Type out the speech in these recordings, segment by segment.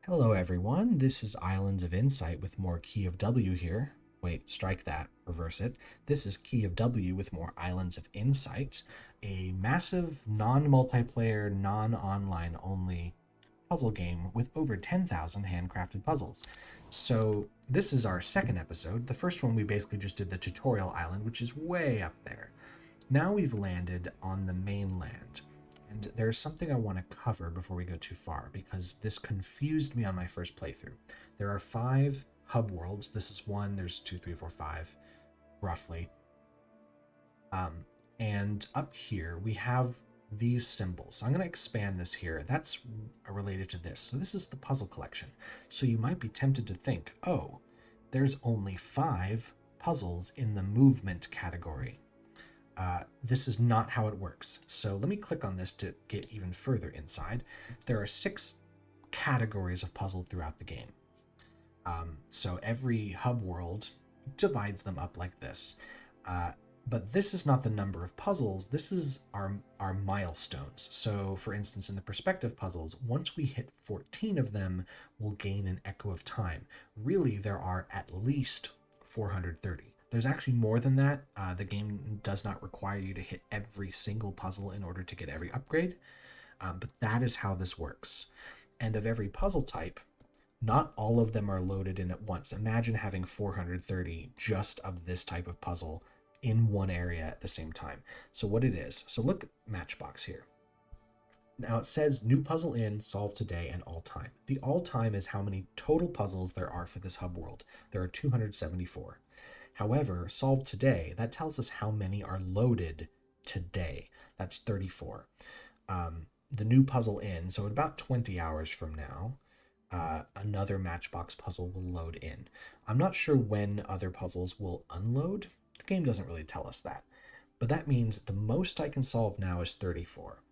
Hello everyone, this is Islands of Insight with more Key of W here. Wait, strike that, reverse it. This is Key of W with more Islands of Insight, a massive non-multiplayer, non-online only puzzle game with over 10,000 handcrafted puzzles. So this is our second episode. The first one we basically just did the tutorial island, which is way up there. Now we've landed on the mainland. And there's something I want to cover before we go too far, because this confused me on my first playthrough. There are 5 hub worlds. This is one, there's 2, 3, 4, 5, roughly. And up here we have these symbols. So I'm going to expand this here. That's related to this. So this is the puzzle collection. So you might be tempted to think, oh, there's only 5 puzzles in the movement category. This is not how it works. So let me click on this to get even further inside. There are 6 categories of puzzle throughout the game. So every hub world divides them up like this. But this is not the number of puzzles. This is our milestones. So for instance, in the perspective puzzles, once we hit 14 of them, we'll gain an echo of time. Really, there are at least 430. There's actually more than that. The game does not require you to hit every single puzzle in order to get every upgrade, but that is how this works. And of every puzzle type, not all of them are loaded in at once. Imagine having 430 just of this type of puzzle in one area at the same time. So what it is, so look at Matchbox here. Now it says new puzzle in, solve today, and all time. The all time is how many total puzzles there are for this hub world. There are 274. However, solved today, that tells us how many are loaded today. That's 34. The new puzzle in, so in about 20 hours from now, another Matchbox puzzle will load in. I'm not sure when other puzzles will unload. The game doesn't really tell us that. But that means the most I can solve now is 34.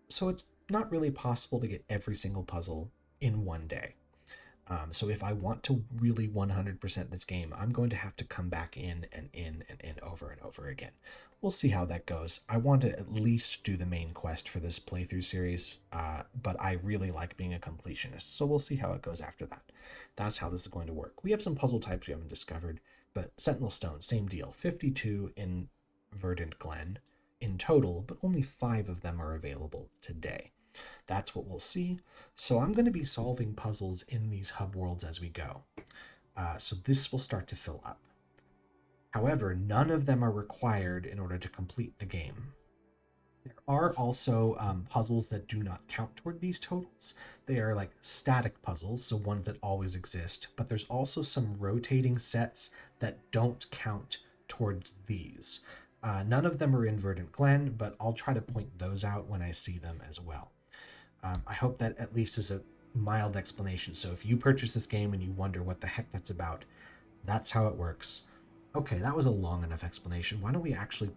So it's not really possible to get every single puzzle in one day. So if I want to really 100% this game, I'm going to have to come back in and in and in over and over again. We'll see how that goes. I want to at least do the main quest for this playthrough series, but I really like being a completionist, so we'll see how it goes after that. That's how this is going to work. We have some puzzle types we haven't discovered, but Sentinel Stone, same deal. 52 in Verdant Glen in total, but only 5 of them are available today. That's what we'll see. So I'm going to be solving puzzles in these hub worlds as we go. So this will start to fill up. However, none of them are required in order to complete the game. There are also puzzles that do not count toward these totals. They are like static puzzles, so ones that always exist, but there's also some rotating sets that don't count towards these. None of them are in Verdant Glen, but I'll try to point those out when I see them as well. I hope that at least is a mild explanation. So if you purchase this game and you wonder what the heck that's about, that's how it works. Okay, that was a long enough explanation. Why don't we actually,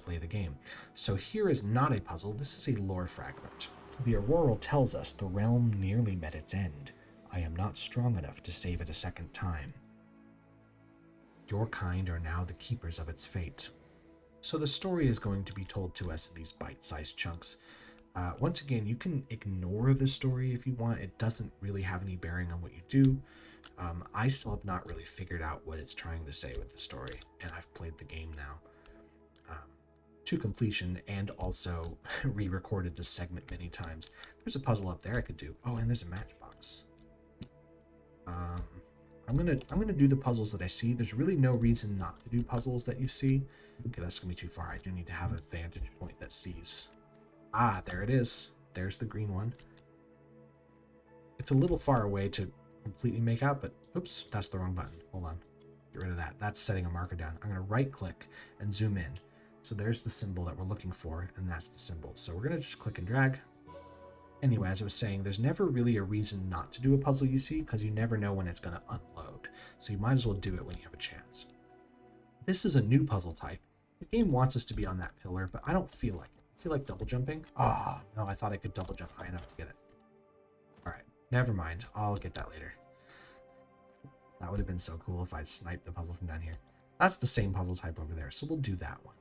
play the game? So here is not a puzzle. This is a lore fragment. The Auroral tells us the realm nearly met its end. I am not strong enough to save it a second time. Your kind are now the keepers of its fate. So the story is going to be told to us in these bite-sized chunks. Once again, you can ignore the story if you want. It doesn't really have any bearing on what you do. I still have not really figured out what it's trying to say with the story, and I've played the game now to completion and also re-recorded this segment many times. There's a puzzle up there I could do. Oh, and there's a matchbox. I'm gonna do the puzzles that I see. There's really no reason not to do puzzles that you see. Okay, that's gonna be too far. I do need to have a vantage point that sees. Ah, there it is. There's the green one. It's a little far away to completely make out, but oops, that's the wrong button. Hold on. Get rid of that. That's setting a marker down. I'm going to right click and zoom in. So there's the symbol that we're looking for, and that's the symbol. So we're going to just click and drag. Anyway, as I was saying, there's never really a reason not to do a puzzle you see, because you never know when it's going to unload. So you might as well do it when you have a chance. This is a new puzzle type. The game wants us to be on that pillar, but I don't feel like it. I feel like double jumping. Ah, no, I thought I could double jump high enough to get it. All right, never mind. I'll get that later. That would have been so cool if I'd sniped the puzzle from down here. That's the same puzzle type over there, so we'll do that one.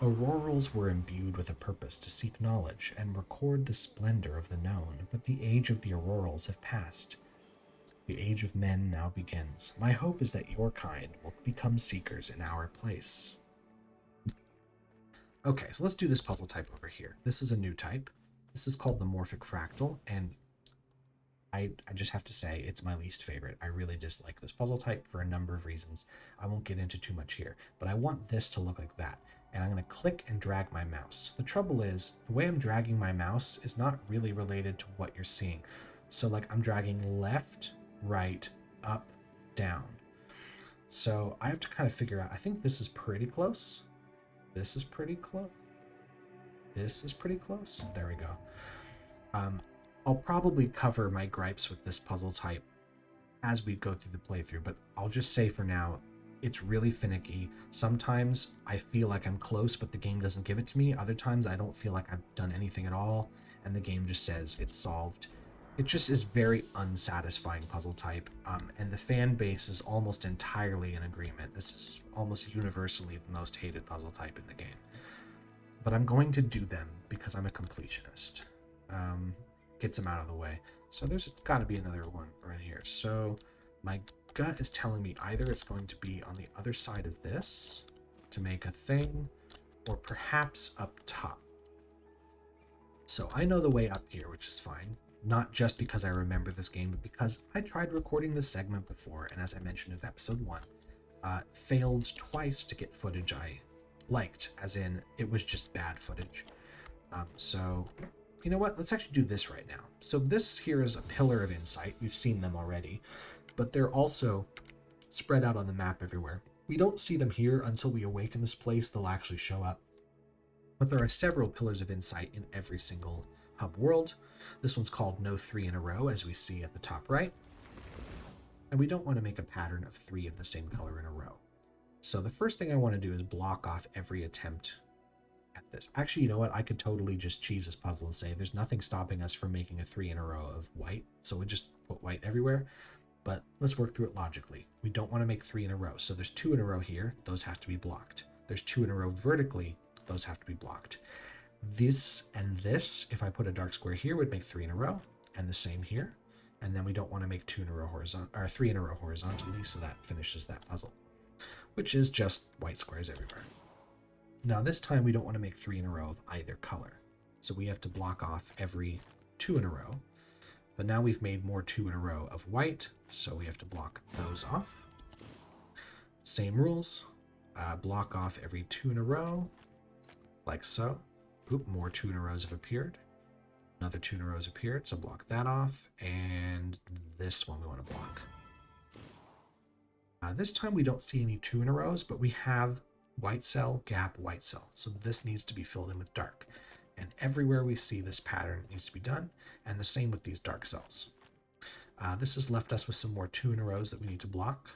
Aurorals were imbued with a purpose to seek knowledge and record the splendor of the known, but the age of the aurorals have passed. The age of men now begins. My hope is that your kind will become seekers in our place. Okay, so let's do this puzzle type over here. This is a new type. This is called the Morphic Fractal, and I just have to say it's my least favorite. I really dislike this puzzle type for a number of reasons. I won't get into too much here, but I want this to look like that. And I'm going to click and drag my mouse. The trouble is, the way I'm dragging my mouse is not really related to what you're seeing. So like I'm dragging left, right, up, down. So I have to kind of figure out, I think this is pretty close. This is pretty close. This is pretty close. There we go. I'll probably cover my gripes with this puzzle type as we go through the playthrough, but I'll just say for now, it's really finicky. Sometimes I feel like I'm close, but the game doesn't give it to me. Other times I don't feel like I've done anything at all, and the game just says it's solved. It just is very unsatisfying puzzle type, and the fan base is almost entirely in agreement. This is almost universally the most hated puzzle type in the game. But I'm going to do them because I'm a completionist. Gets them out of the way. So there's got to be another one right here. So my gut is telling me either it's going to be on the other side of this to make a thing, or perhaps up top. So I know the way up here, which is fine. Not just because I remember this game, but because I tried recording this segment before, and as I mentioned in episode 1, failed twice to get footage I liked, as in it was just bad footage. So you know what, let's actually do this right now. So this here is a pillar of insight. We've seen them already, but they're also spread out on the map everywhere. We don't see them here until we awaken this place. They'll actually show up, but there are several pillars of insight in every single hub world. This one's called No 3 in a Row, as we see at the top right, and we don't want to make a pattern of 3 of the same color in a row. So the first thing I want to do is block off every attempt at this. Actually, you know what? I could totally just cheese this puzzle and say there's nothing stopping us from making a 3 in a row of white. So we just put white everywhere. But let's work through it logically. We don't want to make 3 in a row. So there's 2 in a row here. Those have to be blocked. There's 2 in a row vertically. Those have to be blocked. This and this, if I put a dark square here, would make 3 in a row. And the same here. And then we don't want to make 2 in a row or 3 in a row horizontally. So that finishes that puzzle, which is just white squares everywhere. Now this time we don't want to make 3 in a row of either color. So we have to block off every 2 in a row. But now we've made more 2 in a row of white, so we have to block those off. Same rules. Block off every 2 in a row, like so. Oop, more 2 in a rows have appeared. Another 2 in a rows appeared, so block that off. And this one we want to block. This time we don't see any 2 in a rows, but we have white cell, gap, white cell. So this needs to be filled in with dark. And everywhere we see this pattern needs to be done, and the same with these dark cells. This has left us with some more 2 in a rows that we need to block,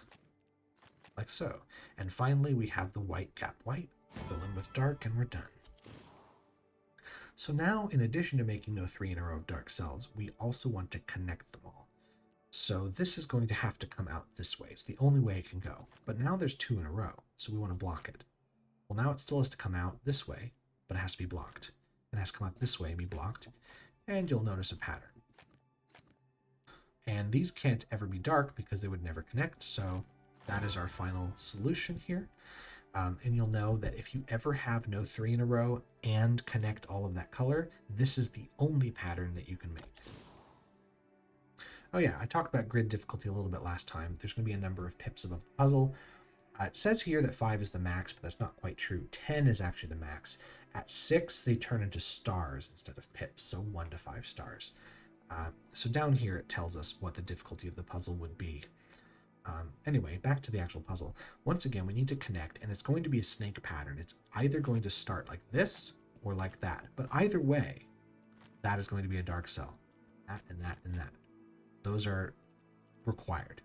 like so. And finally, we have the white, gap, white, fill in with dark, and we're done. So now, in addition to making no 3 in a row of dark cells, we also want to connect them all. So this is going to have to come out this way. It's the only way it can go. But now there's 2 in a row, so we want to block it. Well, now it still has to come out this way, but it has to be blocked. It has to come out this way and be blocked, and you'll notice a pattern. And these can't ever be dark because they would never connect, so that is our final solution here. And you'll know that if you ever have no 3 in a row and connect all of that color, this is the only pattern that you can make. Oh yeah, I talked about grid difficulty a little bit last time. There's going to be a number of pips above the puzzle. It says here that 5 is the max, but that's not quite true. 10 is actually the max. At 6, they turn into stars instead of pips, so 1 to 5 stars. So down here it tells us what the difficulty of the puzzle would be. Anyway, back to the actual puzzle. Once again, we need to connect, and it's going to be a snake pattern. It's either going to start like this or like that. But either way, that is going to be a dark cell. That and that and that. Those are required.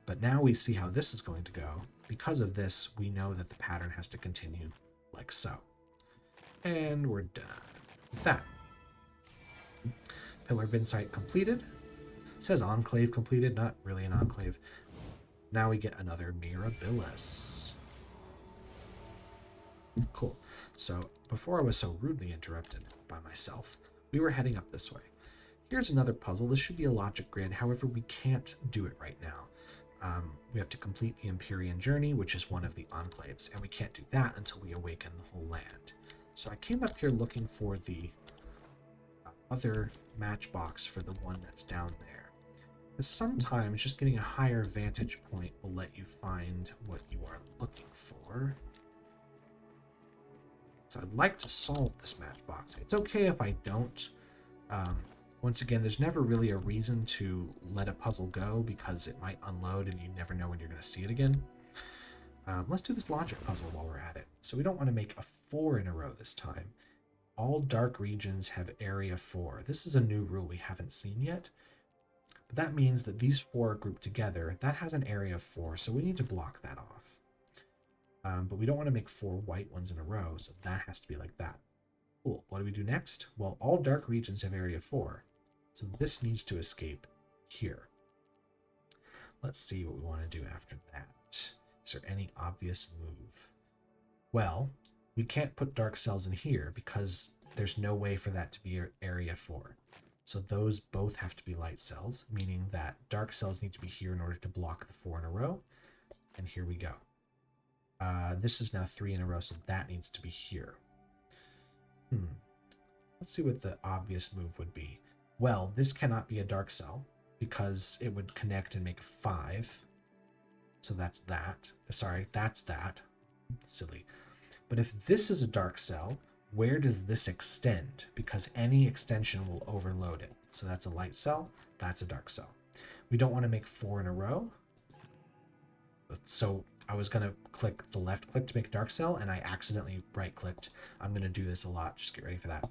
But now we see how this is going to go. Because of this, we know that the pattern has to continue like so. And we're done with that. Pillar of Insight completed. It says Enclave completed, not really an enclave. Now we get another Mirabilis. Cool. So before I was so rudely interrupted by myself, we were heading up this way. Here's another puzzle. This should be a logic grid. However, we can't do it right now. We have to complete the Empyrean journey, which is one of the enclaves, and we can't do that until we awaken the whole land. So I came up here looking for the other matchbox for the one that's down there. Because sometimes just getting a higher vantage point will let you find what you are looking for. So I'd like to solve this matchbox. It's okay if I don't. Once again, there's never really a reason to let a puzzle go because it might unload and you never know when you're going to see it again. Let's do this logic puzzle while we're at it. So we don't want to make a 4 in a row this time. All dark regions have area 4. This is a new rule we haven't seen yet. But that means that these 4 are grouped together. That has an area of 4, so we need to block that off. But we don't want to make 4 white ones in a row, so that has to be like that. Cool. What do we do next? Well, all dark regions have area 4. So this needs to escape here. Let's see what we want to do after that. Is there any obvious move? Well, we can't put dark cells in here because there's no way for that to be area 4. So those both have to be light cells, meaning that dark cells need to be here in order to block the 4 in a row. And here we go. This is now 3 in a row, so that needs to be here. Let's see what the obvious move would be. Well, this cannot be a dark cell because it would connect and make 5. So that's that. Sorry, that's that. Silly. But if this is a dark cell, where does this extend? Because any extension will overload it. So that's a light cell. That's a dark cell. We don't want to make 4 in a row. So I was going to click the left click to make a dark cell, and I accidentally right clicked. I'm going to do this a lot. Just get ready for that.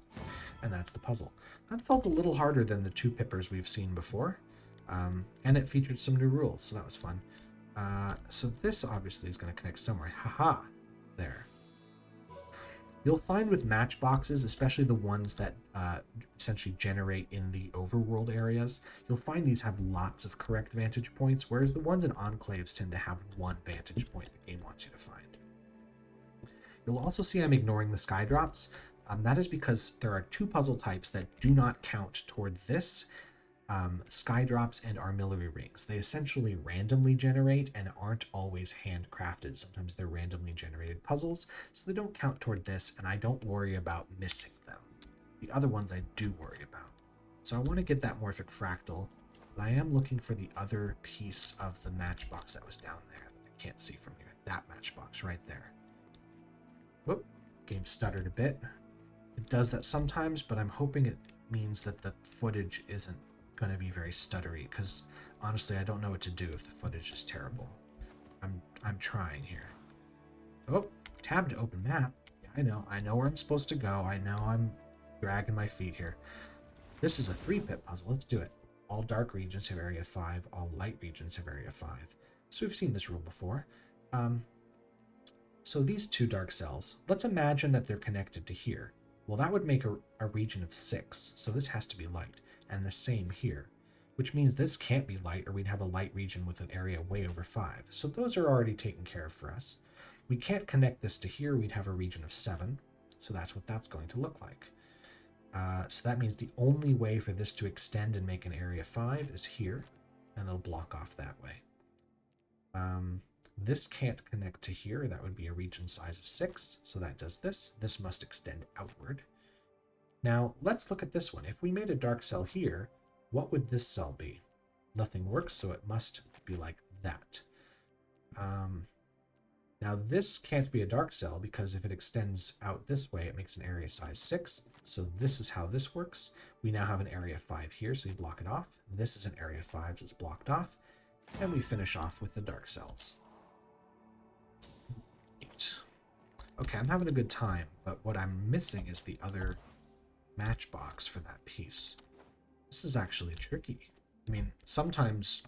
And that's the puzzle. That felt a little harder than the 2 pippers we've seen before. And it featured some new rules, so that was fun. So this obviously is going to connect somewhere. Haha. There. You'll find with matchboxes, especially the ones that essentially generate in the overworld areas, you'll find these have lots of correct vantage points, whereas the ones in enclaves tend to have one vantage point the game wants you to find. You'll also see I'm ignoring the sky drops. That is because there are 2 puzzle types that do not count toward this. Sky drops and armillary rings. They essentially randomly generate and aren't always handcrafted. Sometimes they're randomly generated puzzles, so they don't count toward this, and I don't worry about missing them. The other ones I do worry about. So I want to get that morphic fractal, but I am looking for the other piece of the matchbox that was down there that I can't see from here. That matchbox right there. Whoop, game stuttered a bit. It does that sometimes, but I'm hoping it means that the footage isn't going to be very stuttery, because honestly I don't know what to do if the footage is terrible. I'm trying here. Oh, tab to open map. Yeah, I know where I'm supposed to go. I know I'm dragging my feet here. This is a 3-pip puzzle. Let's do it. All dark regions have area 5. All light regions have area 5. So we've seen this rule before. So these 2 dark cells, let's imagine that they're connected to here. Well, that would make a region of 6. So this has to be light. And the same here, which means this can't be light, or we'd have a light region with an area way over 5. So those are already taken care of for us. We can't connect this to here. We'd have a region of 7. So that's what that's going to look like. So that means the only way for this to extend and make an area 5 is here, and it'll block off that way. This can't connect to here. That would be a region size of 6. So that does this. This must extend outward. Now, let's look at this one. If we made a dark cell here, what would this cell be? Nothing works, so it must be like that. Now, this can't be a dark cell because if it extends out this way, it makes an area size 6. So this is how this works. We now have an area 5 here, so we block it off. This is an area 5, so it's blocked off. And we finish off with the dark cells. Okay, I'm having a good time, but what I'm missing is the other matchbox for that piece. This is actually tricky. I mean, sometimes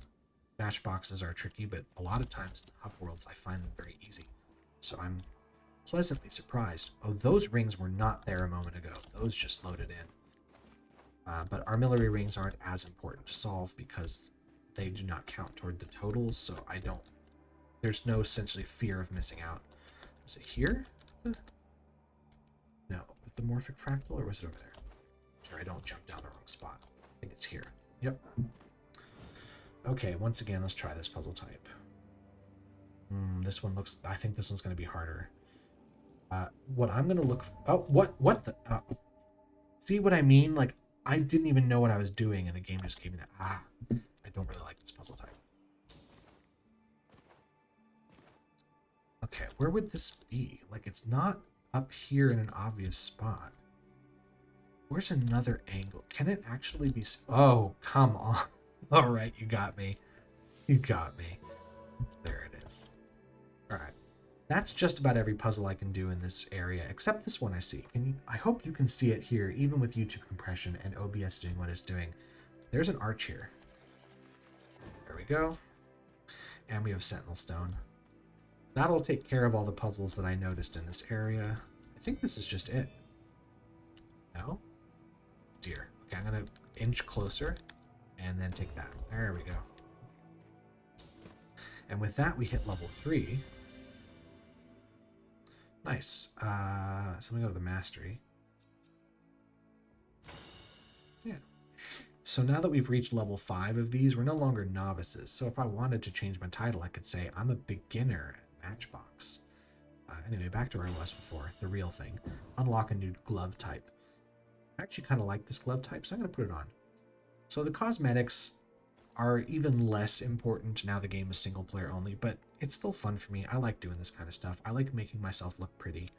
matchboxes are tricky, but a lot of times in hub worlds I find them very easy. So I'm pleasantly surprised. Oh, those rings were not there a moment ago. Those just loaded in. But armillary rings aren't as important to solve because they do not count toward the totals, so there's no essentially fear of missing out. Is it here? No, with the morphic fractal, or was it over there? Sure, I don't jump down the wrong spot. I think it's here. Yep. Okay, once again, let's try this puzzle type. This one looks... I think this one's going to be harder. What I'm going to look... Oh, what the... see what I mean? Like, I didn't even know what I was doing, and the game just gave me that. I don't really like this puzzle type. Okay, where would this be? Like, it's not up here in an obvious spot. Where's another angle? Can it actually be... Oh, come on. All right, you got me. You got me. There it is. All right. That's just about every puzzle I can do in this area, except this one I see. I hope you can see it here, even with YouTube compression and OBS doing what it's doing. There's an arch here. There we go. And we have Sentinel Stone. That'll take care of all the puzzles that I noticed in this area. I think this is just it. No? Dear. Okay, I'm going to inch closer and then take that. There we go. And with that, we hit level 3. Nice. So let me go to the mastery. Yeah. So now that we've reached level 5 of these, we're no longer novices. So if I wanted to change my title, I could say I'm a beginner at Matchbox. Anyway, back to where I was before. The real thing. Unlock a new glove type. I actually kind of like this glove type, so I'm going to put it on. So the cosmetics are even less important now the game is single player only, but it's still fun for me. I like doing this kind of stuff. I like making myself look pretty.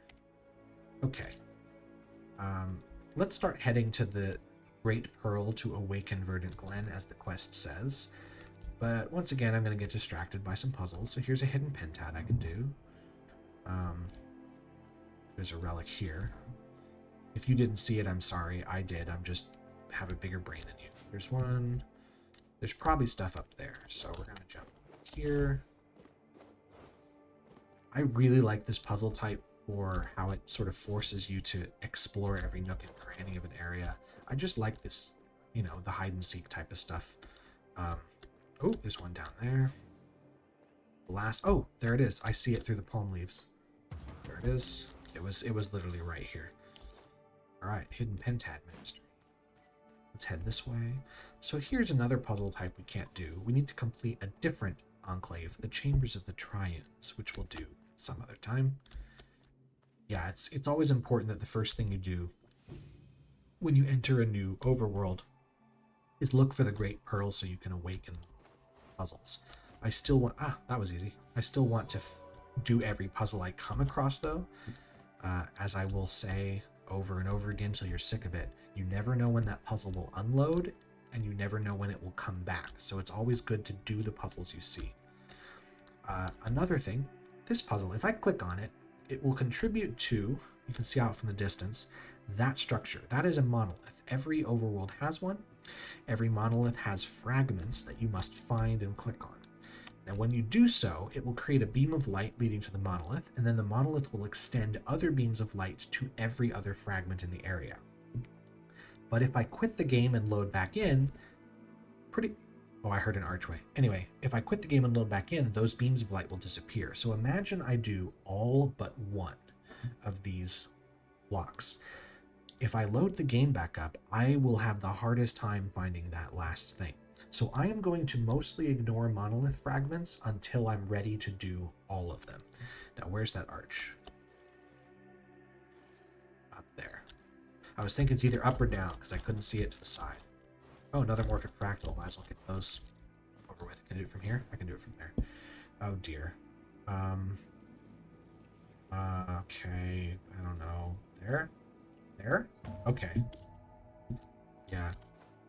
Okay. Let's start heading to the Great Pearl to awaken Verdant Glen, as the quest says. But once again, I'm going to get distracted by some puzzles. So here's a hidden pentad I can do. There's a relic here. If you didn't see it, I'm sorry. I did. I'm just have a bigger brain than you. There's one. There's probably stuff up there. So we're going to jump here. I really like this puzzle type for how it sort of forces you to explore every nook and cranny of an area. I just like this, you know, the hide and seek type of stuff. Oh, there's one down there. Oh, there it is. I see it through the palm leaves. There it is. It was literally right here. All right, hidden pentad mastery. Let's head this way. So here's another puzzle type we can't do. We need to complete a different enclave, the Chambers of the Triunes, which we'll do some other time. Yeah, it's always important that the first thing you do when you enter a new overworld is look for the Great Pearl so you can awaken puzzles. I still want... that was easy. I still want to do every puzzle I come across, though. As I will say over and over again till you're sick of it, you never know when that puzzle will unload, and you never know when it will come back. So it's always good to do the puzzles you see. Another thing, this puzzle, if I click on it, it will contribute to, you can see out from the distance, that structure. That is a monolith. Every overworld has one. Every monolith has fragments that you must find and click on. Now, when you do so, it will create a beam of light leading to the monolith, and then the monolith will extend other beams of light to every other fragment in the area. But if I quit the game and load back in, Oh, I heard an archway. Anyway, if I quit the game and load back in, those beams of light will disappear. So imagine I do all but one of these blocks. If I load the game back up, I will have the hardest time finding that last thing. So I am going to mostly ignore monolith fragments until I'm ready to do all of them. Now, where's that arch? Up there. I was thinking it's either up or down because I couldn't see it to the side. Oh, another morphic fractal. Might as well get those over with. Can I do it from here? I can do it from there. Oh, dear. Okay. I don't know. There? There? Okay. Yeah.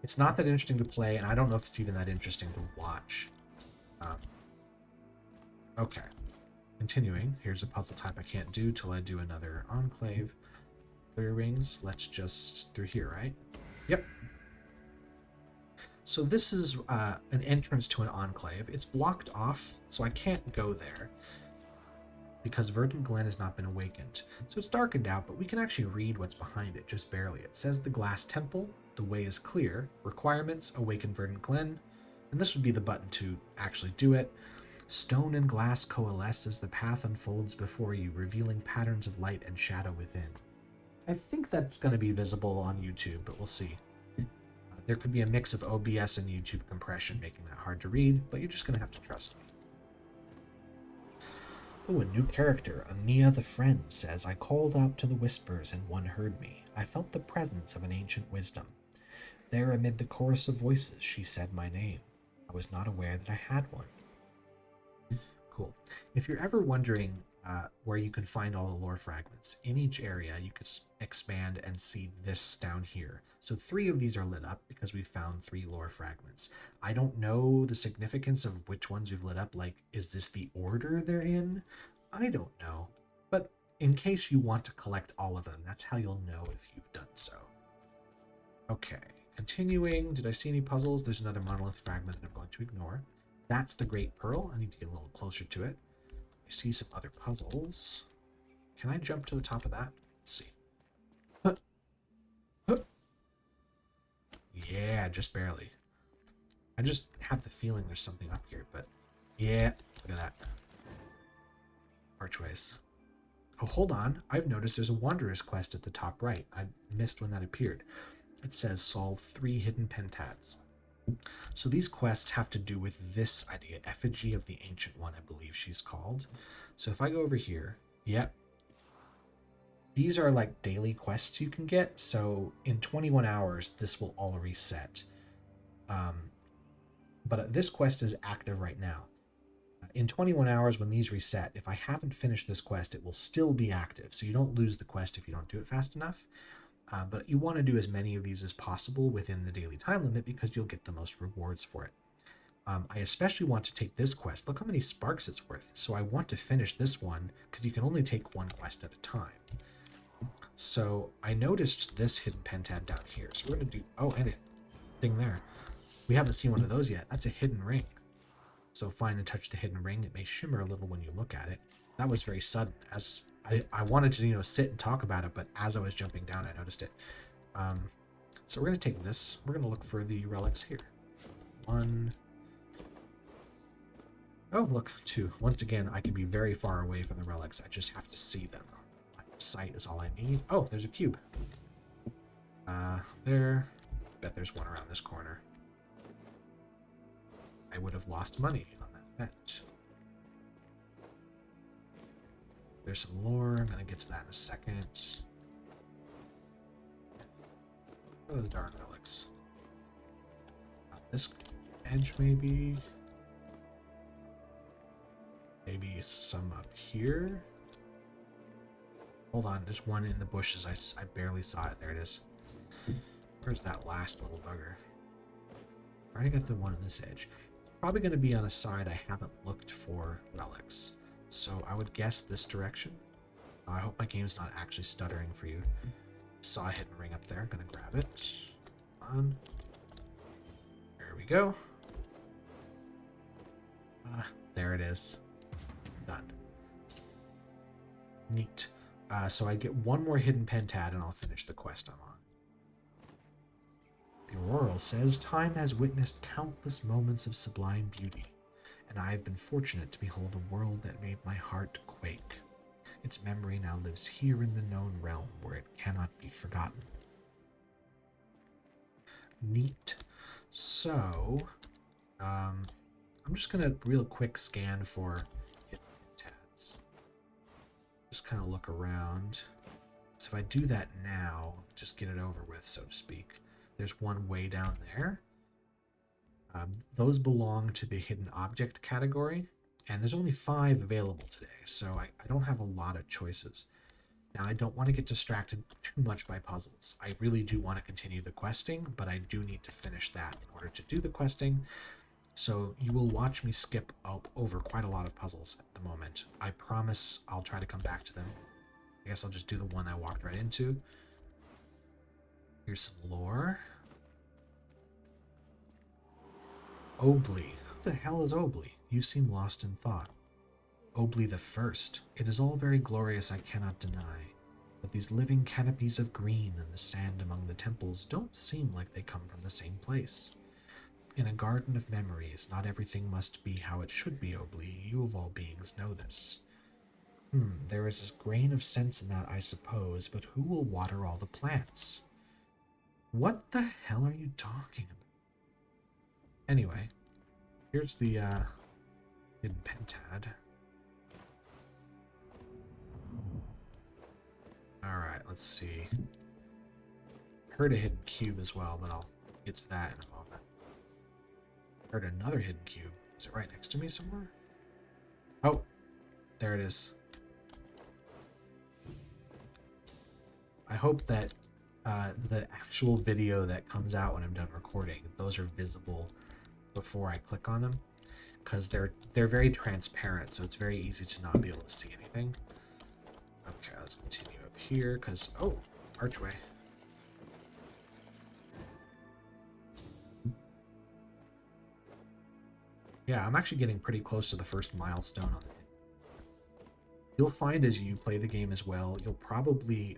It's not that interesting to play, and I don't know if it's even that interesting to watch. Okay. Continuing. Here's a puzzle type I can't do till I do another enclave. Clear rings. Let's just... through here, right? Yep. So this is an entrance to an enclave. It's blocked off, so I can't go there because Verdant Glen has not been awakened. So it's darkened out, but we can actually read what's behind it, just barely. It says the Glass Temple, the way is clear, requirements, awaken Verdant Glen, and this would be the button to actually do it. Stone and glass coalesce as the path unfolds before you, revealing patterns of light and shadow within. I think that's going to be visible on YouTube, but we'll see. There could be a mix of OBS and YouTube compression making that hard to read, but you're just going to have to trust me. Oh, a new character. Amia the Friend says, I called out to the whispers and one heard me. I felt the presence of an ancient wisdom. There amid the chorus of voices, she said my name. I was not aware that I had one. Cool. If you're ever wondering where you can find all the lore fragments, in each area you could expand and see this down here. So 3 of these are lit up because we found 3 lore fragments. I don't know the significance of which ones we've lit up. Like, is this the order they're in? I don't know. But in case you want to collect all of them, that's how you'll know if you've done so. Okay, continuing. Did I see any puzzles? There's another monolith fragment that I'm going to ignore. That's the Great Pearl. I need to get a little closer to it. I see some other puzzles. Can I jump to the top of that? Let's see. Huh. Huh. Yeah, just barely. I just have the feeling there's something up here, but yeah, look at that. Archways. Oh, hold on. I've noticed there's a Wanderer's quest at the top right. I missed when that appeared. It says solve 3 hidden Pentads. So these quests have to do with this idea, Effigy of the Ancient One, I believe she's called. So if I go over here, yep. These are like daily quests you can get. So in 21 hours, this will all reset. But this quest is active right now. In 21 hours, when these reset, if I haven't finished this quest, it will still be active. So you don't lose the quest if you don't do it fast enough. But you want to do as many of these as possible within the daily time limit because you'll get the most rewards for it. I especially want to take this quest. Look how many sparks it's worth. So I want to finish this one because you can only take 1 quest at a time. So I noticed this hidden pentad down here. So we're going to do... Oh, and it thing there. We haven't seen one of those yet. That's a hidden ring. So find and touch the hidden ring. It may shimmer a little when you look at it. That was very sudden. As I wanted to, sit and talk about it, but as I was jumping down, I noticed it. So we're going to take this. We're going to look for the relics here. 1. Oh, look, 2. Once again, I can be very far away from the relics. I just have to see them. Sight is all I need. Oh, there's a cube. There. Bet there's one around this corner. I would have lost money on that bet. There's some lore. I'm going to get to that in a second. What are those dark relics? This edge, maybe? Maybe some up here? Hold on, there's one in the bushes. I barely saw it. There it is. Where's that last little bugger? I already got the one on this edge. Probably going to be on a side I haven't looked for relics. So I would guess this direction. I hope my game's not actually stuttering for you. Saw a hidden ring up there. I'm going to grab it. On. There we go. There it is. Done. Neat. So I get 1 more hidden pentad and I'll finish the quest I'm on. The Auroral says, time has witnessed countless moments of sublime beauty, and I have been fortunate to behold a world that made my heart quake. Its memory now lives here in the known realm where it cannot be forgotten. Neat. So, I'm just going to real quick scan for hidden Pentads. Just kind of look around. So if I do that now, just get it over with, so to speak. There's one way down there. Those belong to the hidden object category, and there's only 5 available today, so I don't have a lot of choices. Now, I don't want to get distracted too much by puzzles. I really do want to continue the questing, but I do need to finish that in order to do the questing. So you will watch me skip over quite a lot of puzzles at the moment. I promise I'll try to come back to them. I guess I'll just do the one I walked right into. Here's some lore. Obli. Who the hell is Obli? You seem lost in thought. Obli the First. It is all very glorious, I cannot deny. But these living canopies of green and the sand among the temples don't seem like they come from the same place. In a garden of memories, not everything must be how it should be, Obli. You of all beings know this. There is a grain of sense in that, I suppose, but who will water all the plants? What the hell are you talking about? Anyway, here's the hidden pentad. Alright, let's see. Heard a hidden cube as well, but I'll get to that in a moment. Heard another hidden cube. Is it right next to me somewhere? Oh, there it is. I hope that the actual video that comes out when I'm done recording, those are visible before I click on them, because they're very transparent, so it's very easy to not be able to see anything. Okay, let's continue up here, because, oh, archway. Yeah, I'm actually getting pretty close to the first milestone on it. You'll find as you play the game as well, you'll probably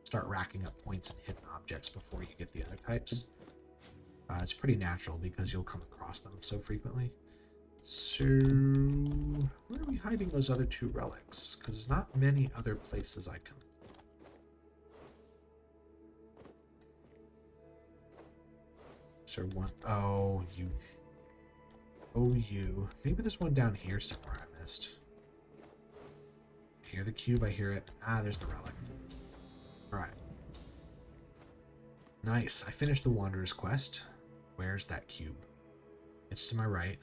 start racking up points and hidden objects before you get the other types. It's pretty natural because you'll come across them so frequently. So, where are we hiding those other two relics? Because there's not many other places I can. Is there one? Oh, you. Oh, you. Maybe there's one down here somewhere I missed. I hear the cube, I hear it. Ah, there's the relic. Alright. Nice. I finished the Wanderer's quest. Where's that cube? It's to my right.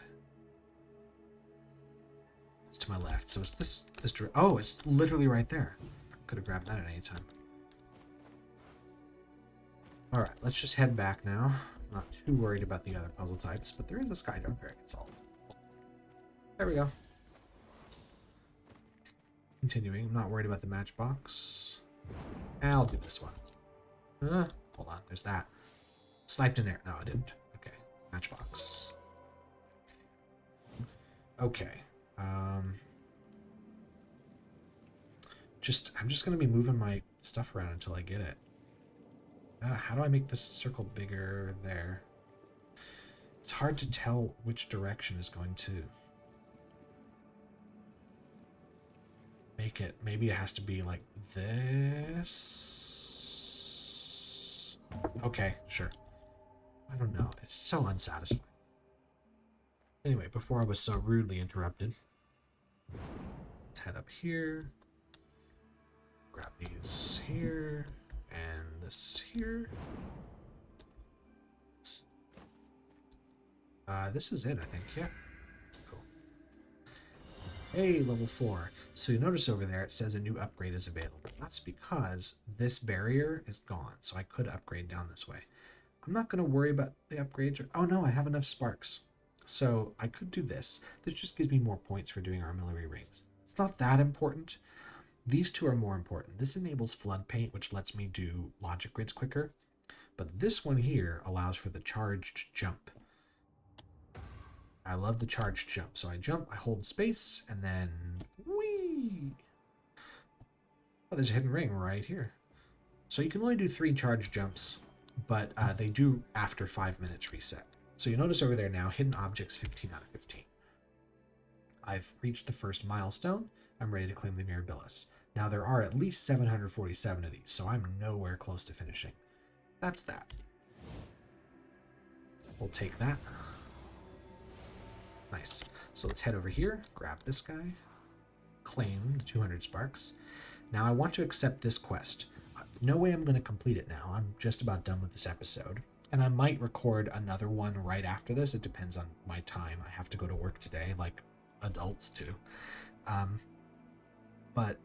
It's to my left. So it's this oh, it's literally right there. Could have grabbed that at any time. Alright, let's just head back now. I'm not too worried about the other puzzle types, but there is a sky jump here I can solve. There we go. Continuing, I'm not worried about the matchbox. I'll do this one. Hold on, there's that. Sniped in there. No, I didn't. Okay, matchbox. Okay. I'm just gonna be moving my stuff around until I get it. How do I make this circle bigger there? It's hard to tell which direction is going to make it. Maybe it has to be like this. Okay, sure. I don't know. It's so unsatisfying. Anyway, before I was so rudely interrupted, let's head up here. Grab these here. And this here. This is it, I think. Yeah. Cool. Hey, level 4. So you notice over there it says a new upgrade is available. That's because this barrier is gone, so I could upgrade down this way. I'm not going to worry about the upgrades. Oh no, I have enough sparks. So I could do this. This just gives me more points for doing armillary rings. It's not that important. These two are more important. This enables flood paint, which lets me do logic grids quicker. But this one here allows for the charged jump. I love the charged jump. So I jump, I hold space, and then whee! Oh, there's a hidden ring right here. So you can only do 3 charged jumps, but they do after 5 minutes reset. So you notice over there now, hidden objects 15 out of 15. I've reached the first milestone. I'm ready to claim the Mirabilis. Now there are at least 747 of these, so I'm nowhere close to finishing. That's that. We'll take that. Nice. So let's head over here, grab this guy, claim the 200 sparks. Now I want to accept this quest. No way I'm going to complete it now. I'm just about done with this episode. And I might record another one right after this. It depends on my time. I have to go to work today, like adults do. But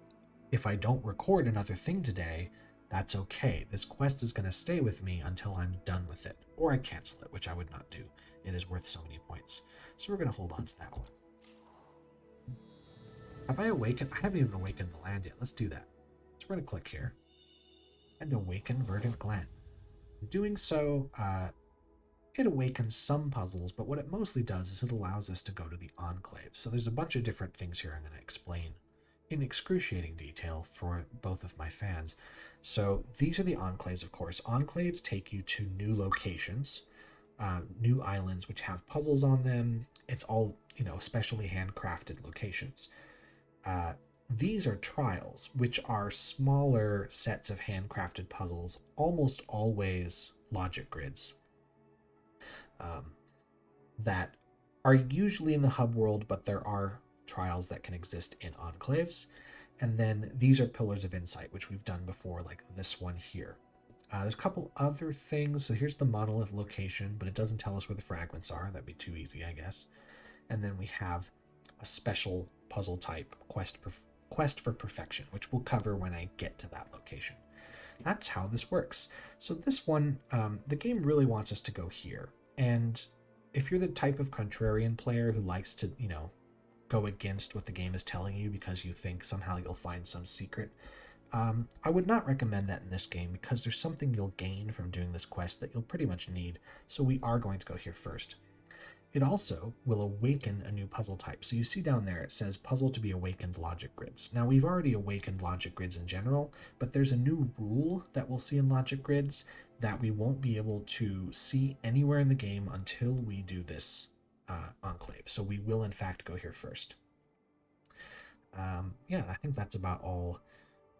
if I don't record another thing today, that's okay. This quest is going to stay with me until I'm done with it. Or I cancel it, which I would not do. It is worth so many points. So we're going to hold on to that one. Have I awakened? I haven't even awakened the land yet. Let's do that. So we're going to click here. And awaken Verdant Glen. In doing so, it awakens some puzzles, but what it mostly does is it allows us to go to the enclave. So there's a bunch of different things here I'm going to explain in excruciating detail for both of my fans. So these are the enclaves, of course. Enclaves take you to new locations, new islands which have puzzles on them. It's all, specially handcrafted locations. these are trials, which are smaller sets of handcrafted puzzles, almost always logic grids, um, that are usually in the hub world, but there are trials that can exist in enclaves. And then these are pillars of insight, which we've done before, like this one here. There's a couple other things. So here's the monolith location, but it doesn't tell us where the fragments are. That'd be too easy, I guess. And then we have a special puzzle type, quest for perfection, which we'll cover when I get to that location. That's how this works. So this one, the game really wants us to go here. And if you're the type of contrarian player who likes to, go against what the game is telling you because you think somehow you'll find some secret, I would not recommend that in this game because there's something you'll gain from doing this quest that you'll pretty much need. So we are going to go here first. It also will awaken a new puzzle type. So you see down there it says puzzle to be awakened logic grids. Now we've already awakened logic grids in general, but there's a new rule that we'll see in logic grids that we won't be able to see anywhere in the game until we do this enclave. So we will in fact go here first. Yeah, I think that's about all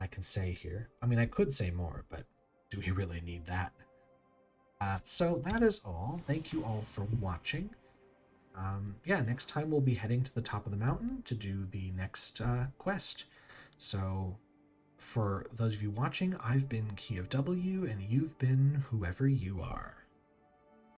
I can say here. I mean, I could say more, but do we really need that? So that is all. Thank you all for watching. Yeah, next time we'll be heading to the top of the mountain to do the next quest. So for those of you watching, I've been Key of W, and you've been whoever you are.